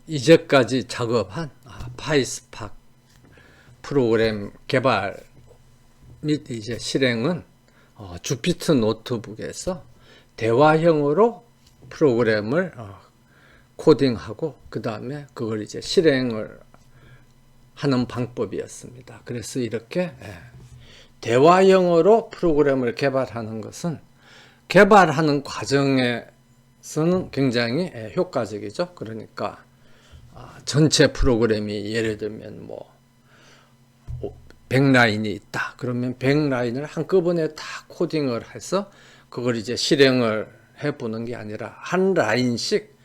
이제까지 작업한 파이스팍 프로그램 개발 및 이제 실행은 주피터 노트북에서 대화형으로 프로그램을 코딩하고 그 다음에 그걸 이제 실행을 하는 방법이었습니다. 그래서 이렇게 대화형으로 프로그램을 개발하는 것은 개발하는 과정에서는 굉장히 효과적이죠. 그러니까 전체 프로그램이 예를 들면 뭐 100라인이 있다. 그러면 100라인을 한꺼번에 다 코딩을 해서 그걸 이제 실행을 해보는 게 아니라 한 라인씩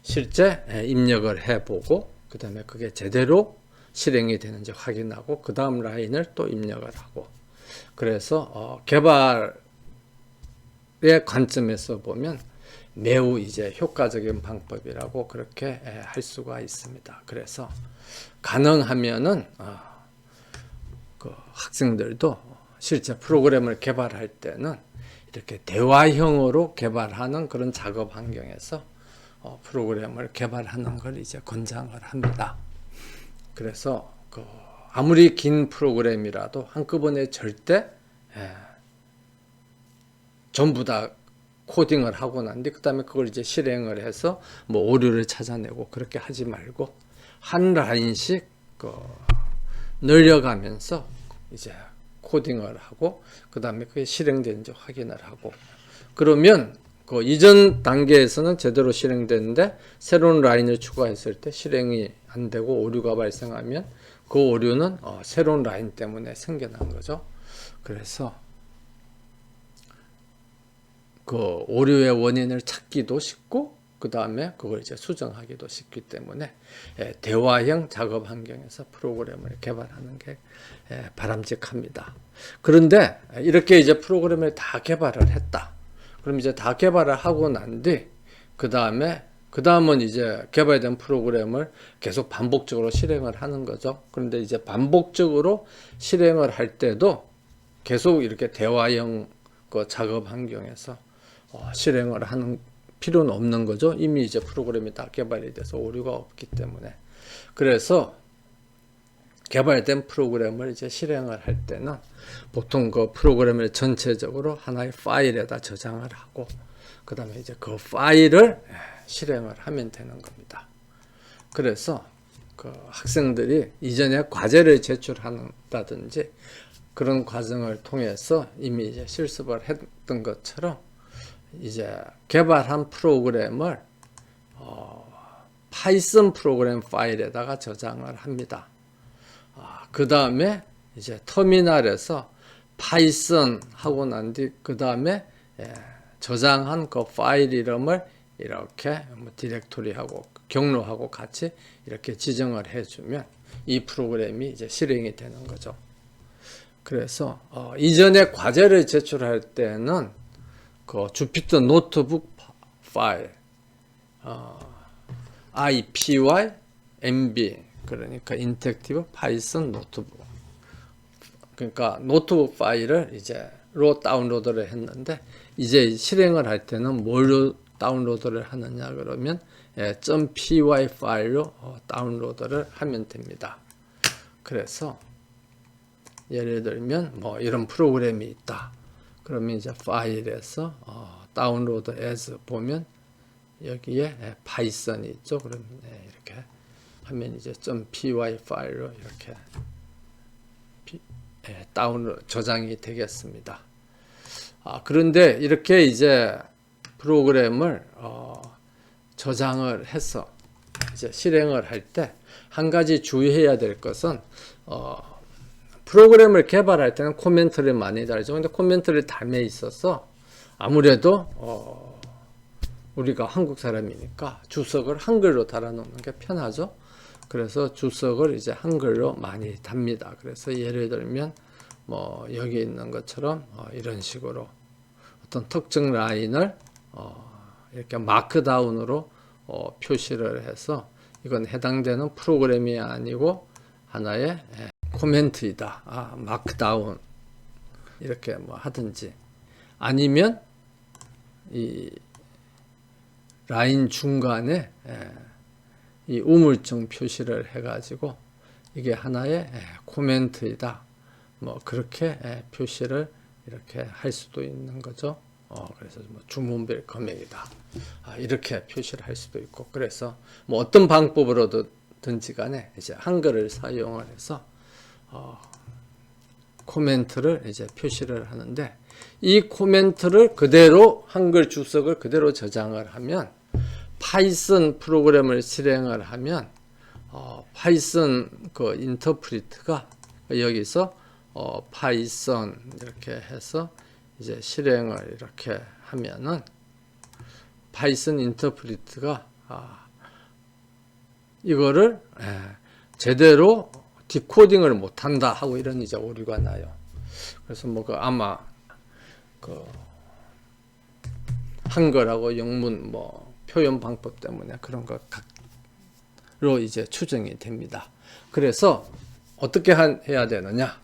실제 입력을 해보고 그 다음에 그게 제대로 실행이 되는지 확인하고 그 다음 라인을 또 입력을 하고 그래서 개발의 관점에서 보면 매우 이제 효과적인 방법이라고 그렇게 할 수가 있습니다. 그래서 가능하면은 그 학생들도 실제 프로그램을 개발할 때는 이렇게 대화형으로 개발하는 그런 작업 환경에서 프로그램을 개발하는 걸 이제 권장을 합니다. 그래서 아무리 긴 프로그램이라도 한꺼번에 절대 전부 다 코딩을 하고 난 뒤 그다음에 그걸 이제 실행을 해서 뭐 오류를 찾아내고 그렇게 하지 말고 한 라인씩 늘려가면서 이제 코딩을 하고 그다음에 그게 실행되는지 확인을 하고 그러면 그 이전 단계에서는 제대로 실행되는데 새로운 라인을 추가했을 때 실행이 안 되고 오류가 발생하면 그 오류는 새로운 라인 때문에 생겨난 거죠. 그래서 그 오류의 원인을 찾기도 쉽고 그 다음에 그걸 이제 수정하기도 쉽기 때문에 대화형 작업 환경에서 프로그램을 개발하는 게 바람직합니다. 그런데 이렇게 이제 프로그램을 다 개발을 했다. 그럼 이제 다 개발을 하고 난 뒤 그 다음은 이제 개발된 프로그램을 계속 반복적으로 실행을 하는 거죠. 그런데 이제 반복적으로 실행을 할 때도 계속 이렇게 대화형 그 작업 환경에서 실행을 하는 필요는 없는 거죠. 이미 이제 프로그램이 다 개발이 돼서 오류가 없기 때문에. 그래서 개발된 프로그램을 이제 실행을 할 때는 보통 그 프로그램을 전체적으로 하나의 파일에다 저장을 하고 그 다음에 이제 그 파일을 실행을 하면 되는 겁니다. 그래서 그 학생들이 이전에 과제를 제출한다든지 그런 과정을 통해서 이미 이제 실습을 했던 것처럼 이제 개발한 프로그램을 파이썬 프로그램 파일에다가 저장을 합니다. 그 다음에 이제 터미널에서 파이썬 하고 난 뒤 그 다음에 저장한 그 파일 이름을 이렇게 뭐 디렉토리하고 경로하고 같이 이렇게 지정을 해주면 이 프로그램이 이제 실행이 되는 거죠. 그래서 이전에 과제를 제출할 때는 그 주피터 노트북 파일 IPY MB 그러니까 인터랙티브 파이썬 노트북 그러니까 노트북 파일을 이제 로 다운로드를 했는데 이제 실행을 할 때는 뭘로 다운로드를 하느냐 그러면 .py 파일로 다운로드를 하면 됩니다. 그래서 예를 들면 뭐 이런 프로그램이 있다. 그러면 이제 파일에서 다운로드 as 보면 여기에 파이썬이 있죠. 그러면 이렇게 하면 이제 .py 파일로 이렇게 다운로드 저장이 되겠습니다. 그런데 이렇게 이제 프로그램을 저장을 해서 이제 실행을 할 때 한 가지 주의해야 될 것은 프로그램을 개발할 때는 코멘트를 많이 달죠. 근데 코멘트를 담에 있어서 아무래도 우리가 한국 사람이니까 주석을 한글로 달아놓는 게 편하죠. 그래서 주석을 이제 한글로 많이 답니다. 그래서 예를 들면 뭐 여기 있는 것처럼 이런 식으로 어떤 특정 라인을 이렇게 마크다운으로 표시를 해서 이건 해당되는 프로그램이 아니고 하나의 코멘트이다. 마크다운 이렇게 뭐 하든지 아니면 이 라인 중간에 이 우물정 표시를 해가지고 이게 하나의 코멘트이다. 뭐 그렇게 표시를 이렇게 할 수도 있는 거죠. 그래서 뭐 주문별 금액이다. 이렇게 표시를 할 수도 있고, 그래서 뭐 어떤 방법으로든지 간에 이제 한글을 사용을 해서 코멘트를 이제 표시를 하는데, 이 코멘트를 그대로 한글 주석을 그대로 저장을 하면 파이썬 프로그램을 실행을 하면 파이썬 그 인터프리트가 여기서 파이썬 이렇게 해서 이제 실행을 이렇게 하면은 파이썬 인터프리트가 이거를 제대로 디코딩을 못한다 하고 이런 이제 오류가 나요. 그래서 뭐 아마 그 한글하고 영문 뭐 표현 방법 때문에 그런 것로 이제 추정이 됩니다. 그래서 어떻게 해야 되느냐?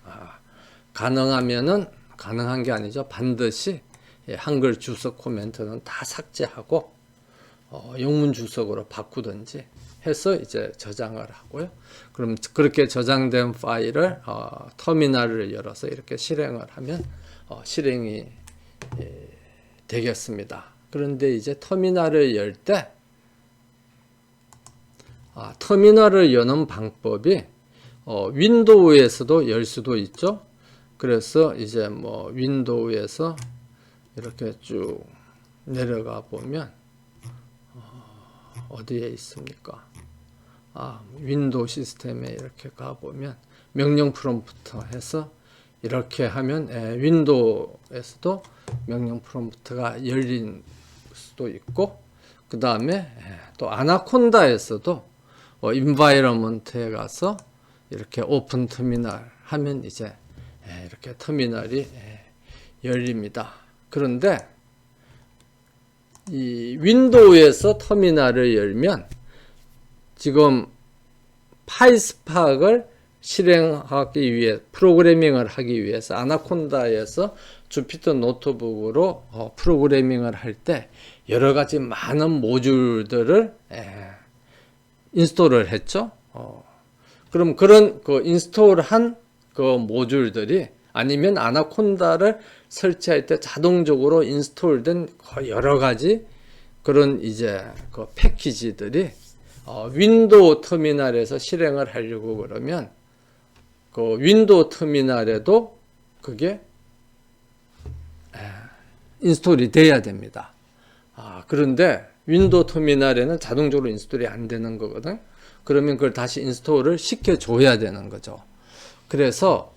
가능하면은, 가능한 게 아니죠. 반드시 한글 주석 코멘트는 다 삭제하고 영문 주석으로 바꾸든지 해서 이제 저장을 하고요. 그럼 그렇게 저장된 파일을 터미널을 열어서 이렇게 실행을 하면 실행이 되겠습니다. 그런데 이제 터미널을 열 때 터미널을 여는 방법이 윈도우에서도 열 수도 있죠. 그래서 이제 뭐 윈도우에서 이렇게 쭉 내려가 보면 어디에 있습니까? 윈도우 시스템에 이렇게 가 보면 명령 프롬프트 해서 이렇게 하면 윈도우에서도 명령 프롬프트가 열린 수도 있고, 그 다음에 또 아나콘다에서도 인바이러먼트에 가서 이렇게 오픈 터미널 하면 이제 이렇게 터미널이 열립니다. 그런데 이 윈도우에서 터미널을 열면 지금 파이스팍을 실행하기 위해, 프로그래밍을 하기 위해서 아나콘다에서 주피터 노트북으로 프로그래밍을 할 때 여러 가지 많은 모듈들을 인스톨을 했죠. 그럼 그런 그 인스톨한 그 모듈들이 아니면 아나콘다를 설치할 때 자동적으로 인스톨된 여러 가지 그런 이제 그 패키지들이 윈도우 터미널에서 실행을 하려고 그러면 그 윈도우 터미널에도 그게 인스톨이 돼야 됩니다. 그런데 윈도우 터미널에는 자동적으로 인스톨이 안 되는 거거든. 그러면 그걸 다시 인스톨을 시켜줘야 되는 거죠. 그래서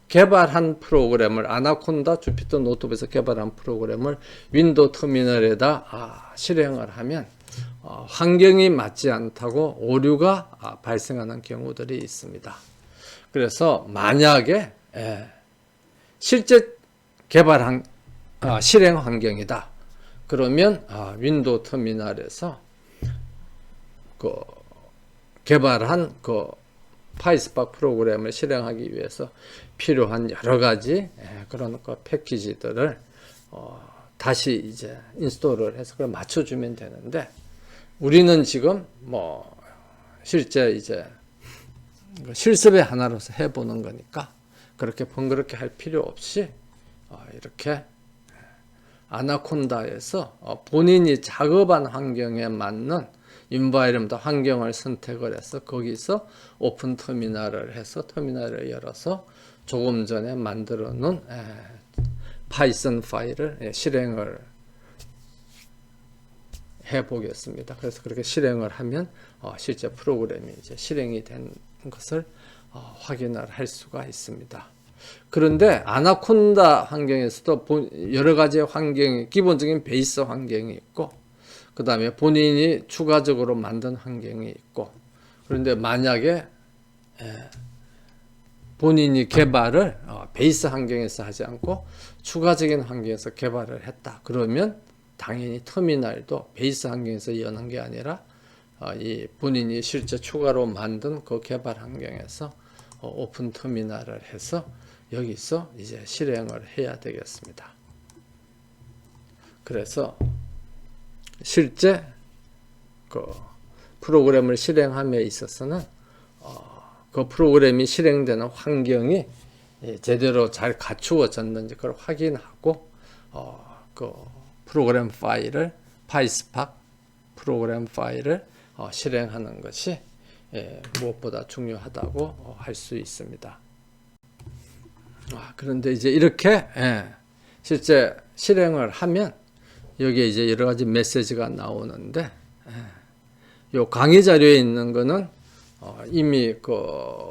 개발한 프로그램을, 아나콘다 주피터 노트북에서 개발한 프로그램을 윈도우 터미널에다 실행을 하면 환경이 맞지 않다고 오류가 발생하는 경우들이 있습니다. 그래서 만약에 실제 개발한 실행 환경이다. 그러면 윈도우 터미널에서 그 개발한 그 파이스팍 프로그램을 실행하기 위해서 필요한 여러 가지 그런 그 패키지들을 다시 이제 인스톨을 해서 그걸 맞춰주면 되는데, 우리는 지금 뭐 실제 이제 실습의 하나로서 해보는 거니까 그렇게 번거롭게 할 필요 없이 이렇게 아나콘다에서 본인이 작업한 환경에 맞는 인바이러먼트 환경을 선택을 해서 거기서 오픈 터미널을 해서 터미널을 열어서 조금 전에 만들어 놓은 파이썬 파일을 실행을 해 보겠습니다. 그래서 그렇게 실행을 하면 실제 프로그램이 이제 실행이 된 것을 확인을 할 수가 있습니다. 그런데 아나콘다 환경에서도 여러 가지 환경이, 기본적인 베이스 환경이 있고, 그 다음에 본인이 추가적으로 만든 환경이 있고, 그런데 만약에 본인이 개발을 베이스 환경에서 하지 않고 추가적인 환경에서 개발을 했다. 그러면 당연히 터미널도 베이스 환경에서 여는 게 아니라 이 본인이 실제 추가로 만든 그 개발 환경에서 오픈 터미널을 해서 여기서 이제 실행을 해야 되겠습니다. 그래서 실제 그 프로그램을 실행함에 있어서는 그 프로그램이 실행되는 환경이 제대로 잘 갖추어졌는지 그걸 확인하고 그 프로그램 파일을 파이스팍 프로그램 파일을 실행하는 것이 무엇보다 중요하다고 할 수 있습니다. 그런데 이제 이렇게 실제 실행을 하면 여기에 이제 여러 가지 메시지가 나오는데 요 강의 자료에 있는 거는 이미 그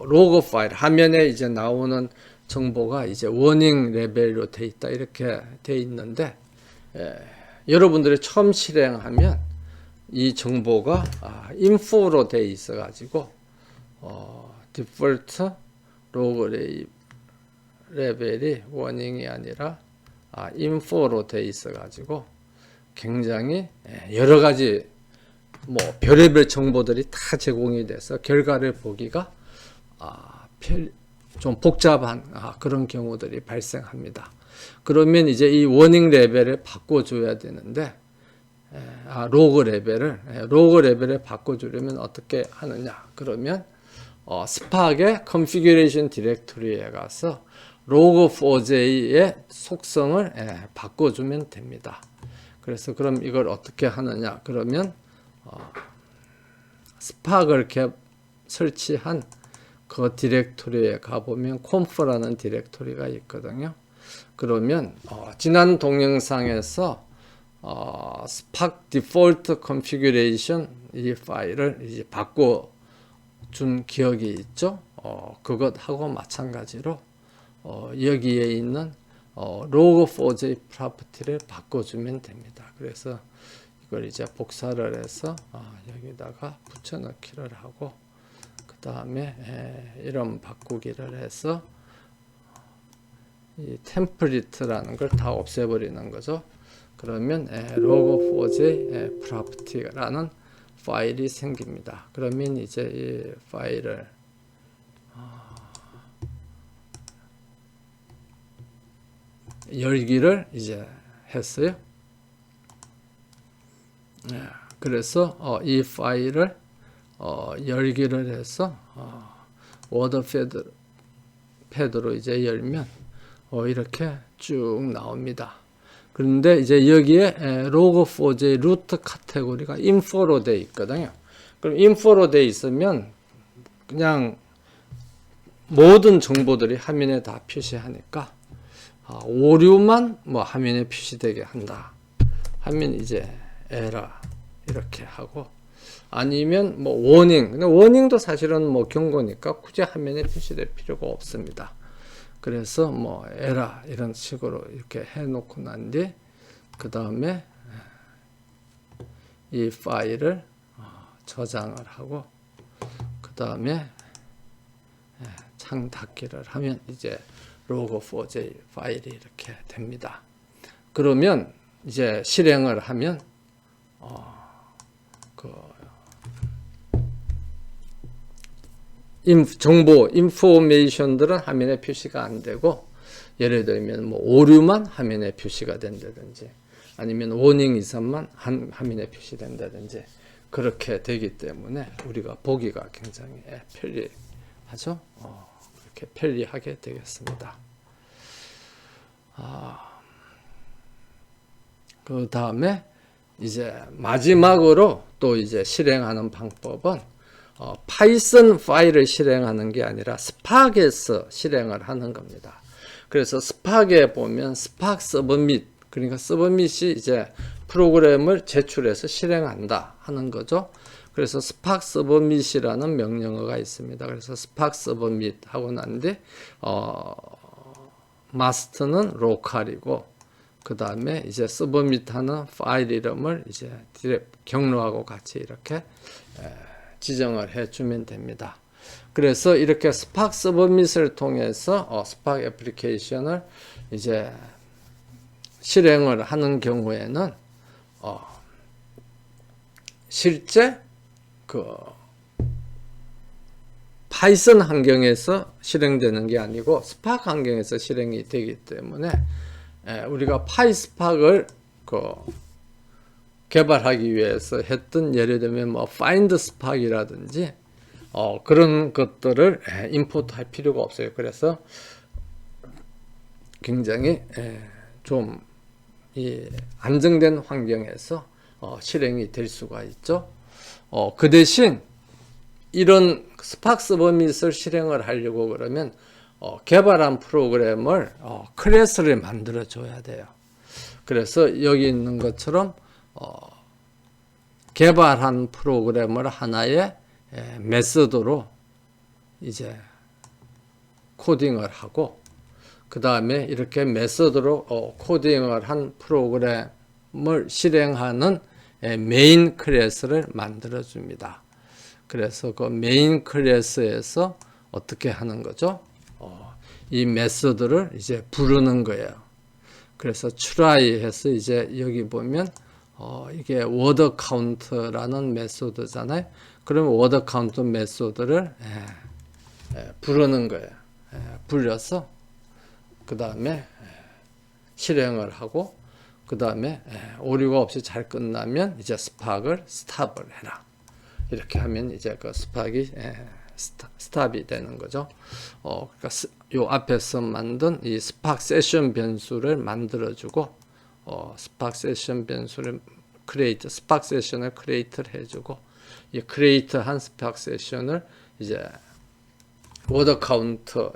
로그 파일 화면에 이제 나오는 정보가 이제 워닝 레벨로 돼 있다 이렇게 돼 있는데 여러분들이 처음 실행하면 이 정보가 인포로 돼 있어 가지고 디폴트 로그 레벨이 워닝이 아니라 인포로 돼 있어 가지고 굉장히 여러 가지 뭐 별의별 정보들이 다 제공이 돼서 결과를 보기가 좀 복잡한 그런 경우들이 발생합니다. 그러면 이제 이 워닝 레벨을 바꿔줘야 되는데 로그 레벨을 바꿔주려면 어떻게 하느냐? 그러면 스팍의 컨피규레이션 디렉토리에 가서 log4j의 속성을 바꿔주면 됩니다. 그래서 그럼 이걸 어떻게 하느냐? 그러면 스팍을 설치한 그 디렉토리에 가보면 콤프라는 디렉토리가 있거든요. 그러면 지난 동영상에서 스팍 디폴트 컨피규레이션 이 파일을 이제 바꿔준 기억이 있죠. 그것하고 마찬가지로 여기에 있는 log4j 프로퍼티를 바꿔주면 됩니다. 그래서 이걸 이제 복사를 해서 여기다가 붙여넣기를 하고 그 다음에 이름 바꾸기를 해서 이 템플릿이라는 걸 다 없애버리는 거죠. 그러면 log4j property라는 파일이 생깁니다. 그러면 이제 이 파일을 열기를 이제 했어요. 그래서 이 파일을 열기를 해서 워드 패드로 이제 열면 이렇게 쭉 나옵니다. 그런데 이제 여기에 log4j 루트 카테고리가 info로 되어 있거든요. 그럼 info로 되어 있으면 그냥 모든 정보들이 화면에 다 표시하니까 오류만 뭐 화면에 표시되게 한다 하면 이제 에러 이렇게 하고 아니면 뭐 워닝, 근데 워닝도 사실은 뭐 경고니까 굳이 화면에 표시될 필요가 없습니다. 그래서 뭐 에러 이런 식으로 이렇게 해놓고 난 뒤 그 다음에 이 파일을 저장을 하고 그 다음에 창 닫기를 하면 이제 log4j 파일이 이렇게 됩니다. 그러면 이제 실행을 하면 정보, 인포메이션들은 화면에 표시가 안 되고 예를 들면 뭐 오류만 화면에 표시가 된다든지 아니면 워닝 이상만 화면에 표시된다든지 그렇게 되기 때문에 우리가 보기가 굉장히 편리하죠. 그렇게 편리하게 되겠습니다. 그 다음에 이제 마지막으로 또 이제 실행하는 방법은 파이썬 파일을 실행하는 게 아니라 스팍에서 실행을 하는 겁니다. 그래서 스팍에 보면 스팍 서브밋, 그러니까 서브밋이 이제 프로그램을 제출해서 실행한다 하는 거죠. 그래서 스팍 서브밋이라는 명령어가 있습니다. 그래서 스팍 서브밋 하고 난 뒤 마스터는 로컬이고 그 다음에 이제 서브밋하는 파일 이름을 이제 경로하고 같이 이렇게 지정을 해주면 됩니다. 그래서 이렇게 스팍 서브밋을 통해서 스팍 애플리케이션을 이제 실행을 하는 경우에는 실제 그 파이썬 환경에서 실행되는 게 아니고 스팍 환경에서 실행이 되기 때문에 우리가 파이스팍을 개발하기 위해서 했던 예를 들면 뭐 find spark이라든지 그런 것들을 임포트 할 필요가 없어요. 그래서 굉장히 좀 이 안정된 환경에서 실행이 될 수가 있죠. 그 대신 이런 스팍스 버밋을 실행을 하려고 그러면 개발한 프로그램을 클래스를 만들어 줘야 돼요. 그래서 여기 있는 것처럼 개발한 프로그램을 하나의 메소드로 이제 코딩을 하고 그 다음에 이렇게 메소드로 코딩을 한 프로그램을 실행하는 메인 클래스를 만들어 줍니다. 그래서 그 메인 클래스에서 어떻게 하는 거죠? 이 메소드를 이제 부르는 거예요. 그래서 try 해서 이제 여기 보면 이게 word count라는 메소드잖아요. 그러면 word count 메소드를 부르는 거예요. 불려서 그 다음에 실행을 하고 그 다음에 오류가 없이 잘 끝나면 이제 스팍을 스탑을 해라. 이렇게 하면 이제 그 스팍이 스탑이 되는 거죠. 그러니까 요 앞에서 만든 이 스팍 세션 변수를 만들어주고 스팍 세션 변수를 크리에이트, 스팍 세션을 크리에이트를 해주고 이 크리에이트한 스팍 세션을 이제 워드 카운트,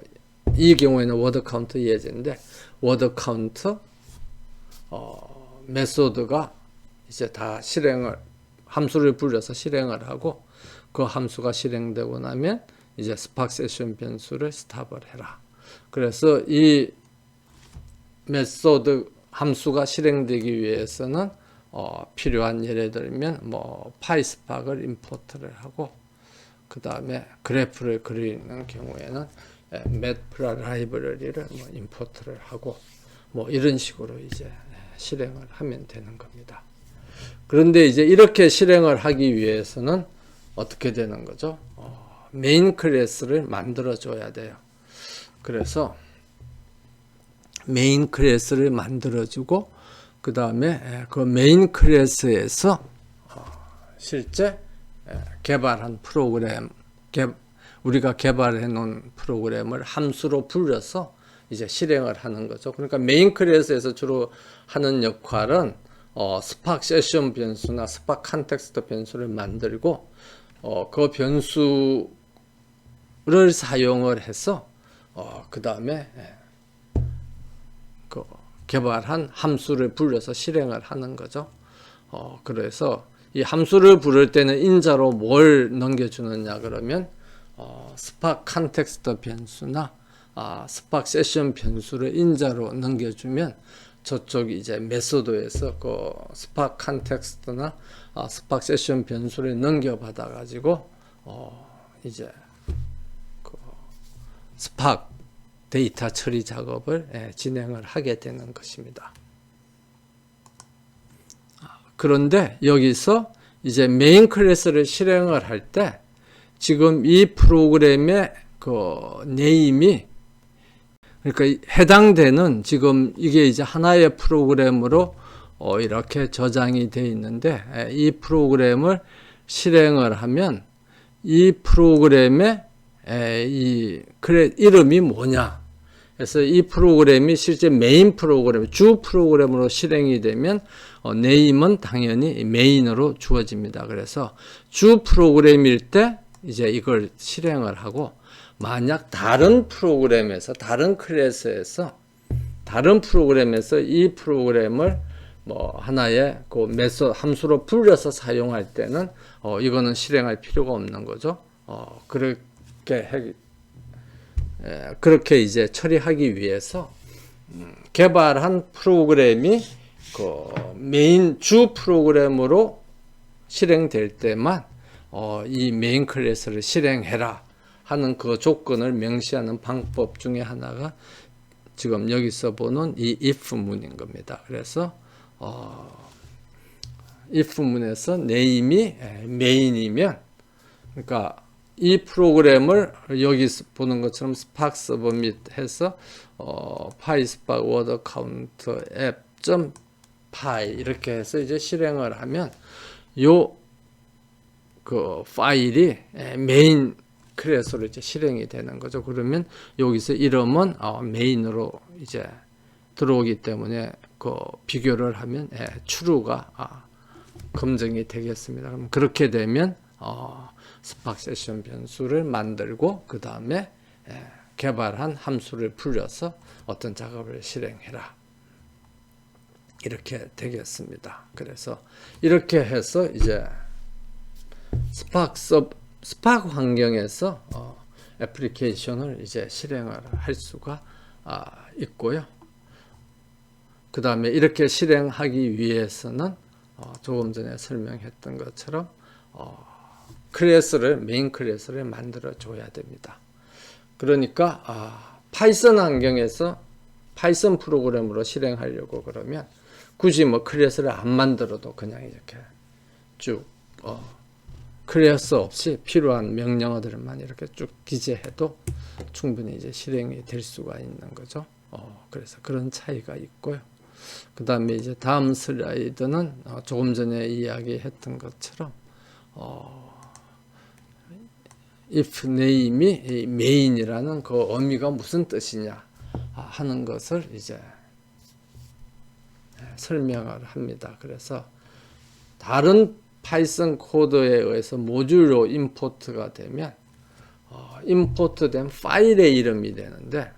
이 경우에는 워드 카운트 예제인데 워드 카운트 메소드가 이제 다 실행을 함수를 불려서 실행을 하고 그 함수가 실행되고 나면 이제 스팍 세션 변수를 스탑을 해라. 그래서 이 메소드 함수가 실행되기 위해서는 필요한 예를 들면 뭐 파이스팍을 임포트를 하고 그 다음에 그래프를 그리는 경우에는 매트라 라이브러리를 뭐 임포트를 하고 뭐 이런 식으로 이제 실행을 하면 되는 겁니다. 그런데 이제 이렇게 실행을 하기 위해서는 어떻게 되는 거죠? 메인 클래스를 만들어 줘야 돼요. 그래서 메인 클래스를 만들어 주고 그 다음에 그 메인 클래스에서 실제 개발한 프로그램, 우리가 개발해 놓은 프로그램을 함수로 불려서 이제 실행을 하는 거죠. 그러니까 메인 클래스에서 주로 하는 역할은 스팍 세션 변수나 스팍 컨텍스트 변수를 만들고 그 변수를 사용을 해서 그 다음에 그 개발한 함수를 불려서 실행을 하는 거죠. 그래서 이 함수를 부를 때는 인자로 뭘 넘겨주느냐 그러면 스팍 컨텍스트 변수나 스팍 세션 변수를 인자로 넘겨주면 저쪽이 이제 메소드에서 그 스팍 컨텍스트나 스팍 세션 변수를 넘겨받아 가지고 이제 그 스팍 데이터 처리 작업을 진행을 하게 되는 것입니다. 그런데 여기서 이제 메인 클래스를 실행을 할 때 지금 이 프로그램의 그 네임이 그러니까 해당되는 지금 이게 이제 하나의 프로그램으로 이렇게 저장이 되어 있는데 이 프로그램을 실행을 하면 이 프로그램의 이 이름이 뭐냐? 그래서 이 프로그램이 실제 메인 프로그램, 주 프로그램으로 실행이 되면 네임은 당연히 메인으로 주어집니다. 그래서 주 프로그램일 때 이제 이걸 실행을 하고 만약 다른 프로그램에서 다른 클래스에서 다른 프로그램에서 이 프로그램을 뭐 하나의 그 메소드 함수로 불려서 사용할 때는 이거는 실행할 필요가 없는 거죠. 그렇게 이제 처리하기 위해서 개발한 프로그램이 그 메인 주 프로그램으로 실행될 때만 이 메인 클래스를 실행해라 하는 그 조건을 명시하는 방법 중에 하나가 지금 여기서 보는 이 if문인 겁니다. 그래서 if문에서 네임이 메인이면 그러니까 이 프로그램을 여기 보는 것처럼 스팍 서브밋 해서 파이스팍 워드 카운트 앱 파이 이렇게 해서 이제 실행을 하면 요 그 파일이 메인 클래스로 이제 실행이 되는 거죠. 그러면 여기서 이름은 메인으로 이제 들어오기 때문에 그 비교를 하면 true가 검증이 되겠습니다. 그럼 그렇게 되면 스파크 세션 변수를 만들고 그 다음에 개발한 함수를 불려서 어떤 작업을 실행해라. 이렇게 되겠습니다. 그래서 이렇게 해서 이제 스파크 환경에서 애플리케이션을 이제 실행을 할 수가 있고요. 그 다음에 이렇게 실행하기 위해서는 조금 전에 설명했던 것처럼 메인 클래스를 만들어 줘야 됩니다. 그러니까 파이썬 환경에서 파이썬 프로그램으로 실행하려고 그러면 굳이 뭐 클래스를 안 만들어도 그냥 이렇게 쭉 클래스 없이 필요한 명령어들만 이렇게 쭉 기재해도 충분히 이제 실행이 될 수가 있는 거죠. 그래서 그런 차이가 있고요. 그 다음에 이제 다음 슬라이드는 조금 전에 이야기했던 것처럼 if name이 main이라는 그 의미가 무슨 뜻이냐 하는 것을 이제 설명을 합니다. 그래서 다른 파이썬 코드에 의해서 모듈로 임포트가 되면 임포트된 파일의 이름이 되는데,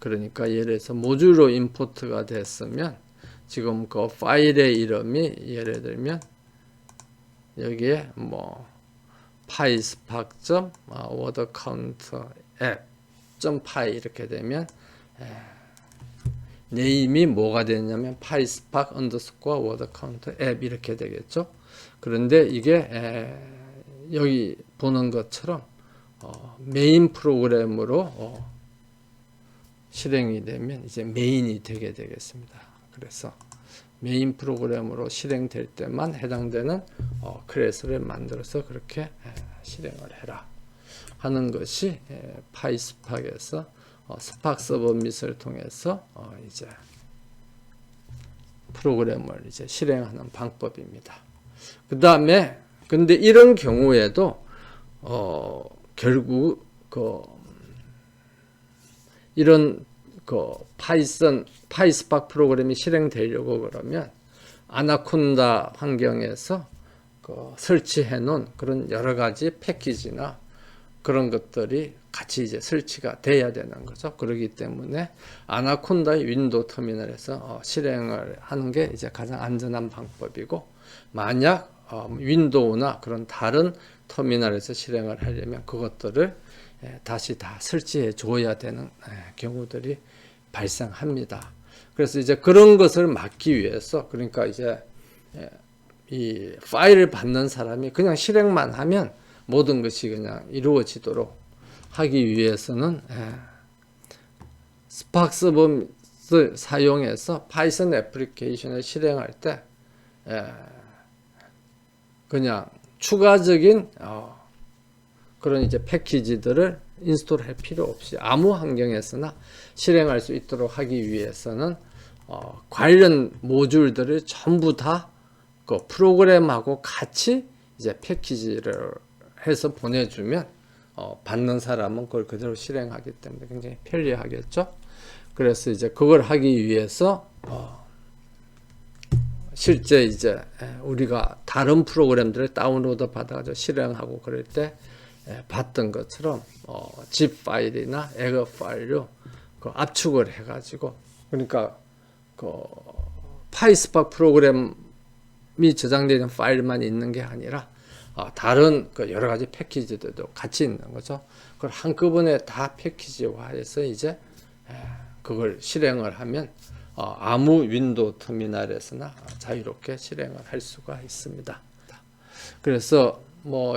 그러니까 예를 들어서 모듈로 임포트가 됐으면 지금 그 파일의 이름이 예를 들면 여기에 뭐 pyspark.wordCountApp.py 이렇게 되면 네임이 뭐가 되냐면 pyspark_wordCountApp 이렇게 되겠죠. 그런데 이게 여기 보는 것처럼 메인 프로그램으로 실행이 되면 이제 메인이 되게 되겠습니다. 그래서 메인 프로그램으로 실행될 때만 해당되는 클래스를 만들어서 그렇게 실행을 해라 하는 것이 파이스팍에서 스파크 서브밋을 통해서 이제 프로그램을 이제 실행하는 방법입니다. 그 다음에 근데 이런 경우에도 결국 이런 파이스팍 프로그램이 실행되려고 그러면 아나콘다 환경에서 설치해 놓은 그런 여러 가지 패키지나 그런 것들이 같이 이제 설치가 돼야 되는 거죠. 그렇기 때문에 아나콘다의 윈도우 터미널에서 실행을 하는 게 이제 가장 안전한 방법이고, 만약 윈도우나 그런 다른 터미널에서 실행을 하려면 그것들을 다시 다 설치해 줘야 되는 경우들이 발생합니다. 그래서 이제 그런 것을 막기 위해서, 그러니까 이제 이 파일을 받는 사람이 그냥 실행만 하면 모든 것이 그냥 이루어지도록 하기 위해서는 스파크 서브밋을 사용해서 파이썬 애플리케이션을 실행할 때 그냥 추가적인 그런 이제 패키지들을 인스톨할 필요 없이 아무 환경에서나 실행할 수 있도록 하기 위해서는 관련 모듈들을 전부 다 그 프로그램하고 같이 이제 패키지를 해서 보내주면 받는 사람은 그걸 그대로 실행하기 때문에 굉장히 편리하겠죠. 그래서 이제 그걸 하기 위해서 실제 이제 우리가 다른 프로그램들을 다운로드 받아가지고 실행하고 그럴 때 봤던 것처럼 zip 파일이나 에그 파일로 그 압축을 해가지고, 그러니까 그 파이스팍 프로그램이 저장되는 파일만 있는 게 아니라 다른 그 여러 가지 패키지들도 같이 있는 거죠. 그걸 한꺼번에 다 패키지화해서 이제 그걸 실행을 하면 아무 윈도우 터미널에서나 자유롭게 실행을 할 수가 있습니다. 그래서 뭐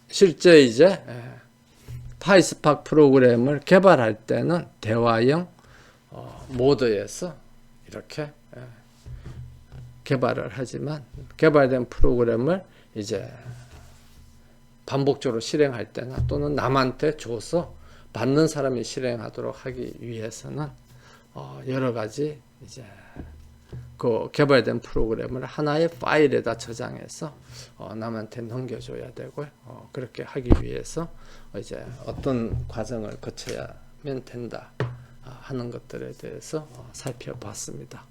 실제 이제 파이스팍 프로그램을 개발할 때는 대화형 모드에서 이렇게 개발을 하지만, 개발된 프로그램을 이제 반복적으로 실행할 때나 또는 남한테 줘서 받는 사람이 실행하도록 하기 위해서는 여러 가지 이제 그 개발된 프로그램을 하나의 파일에다 저장해서 남한테 넘겨줘야 되고요. 그렇게 하기 위해서 이제 어떤 과정을 거쳐야면 된다 하는 것들에 대해서 살펴봤습니다.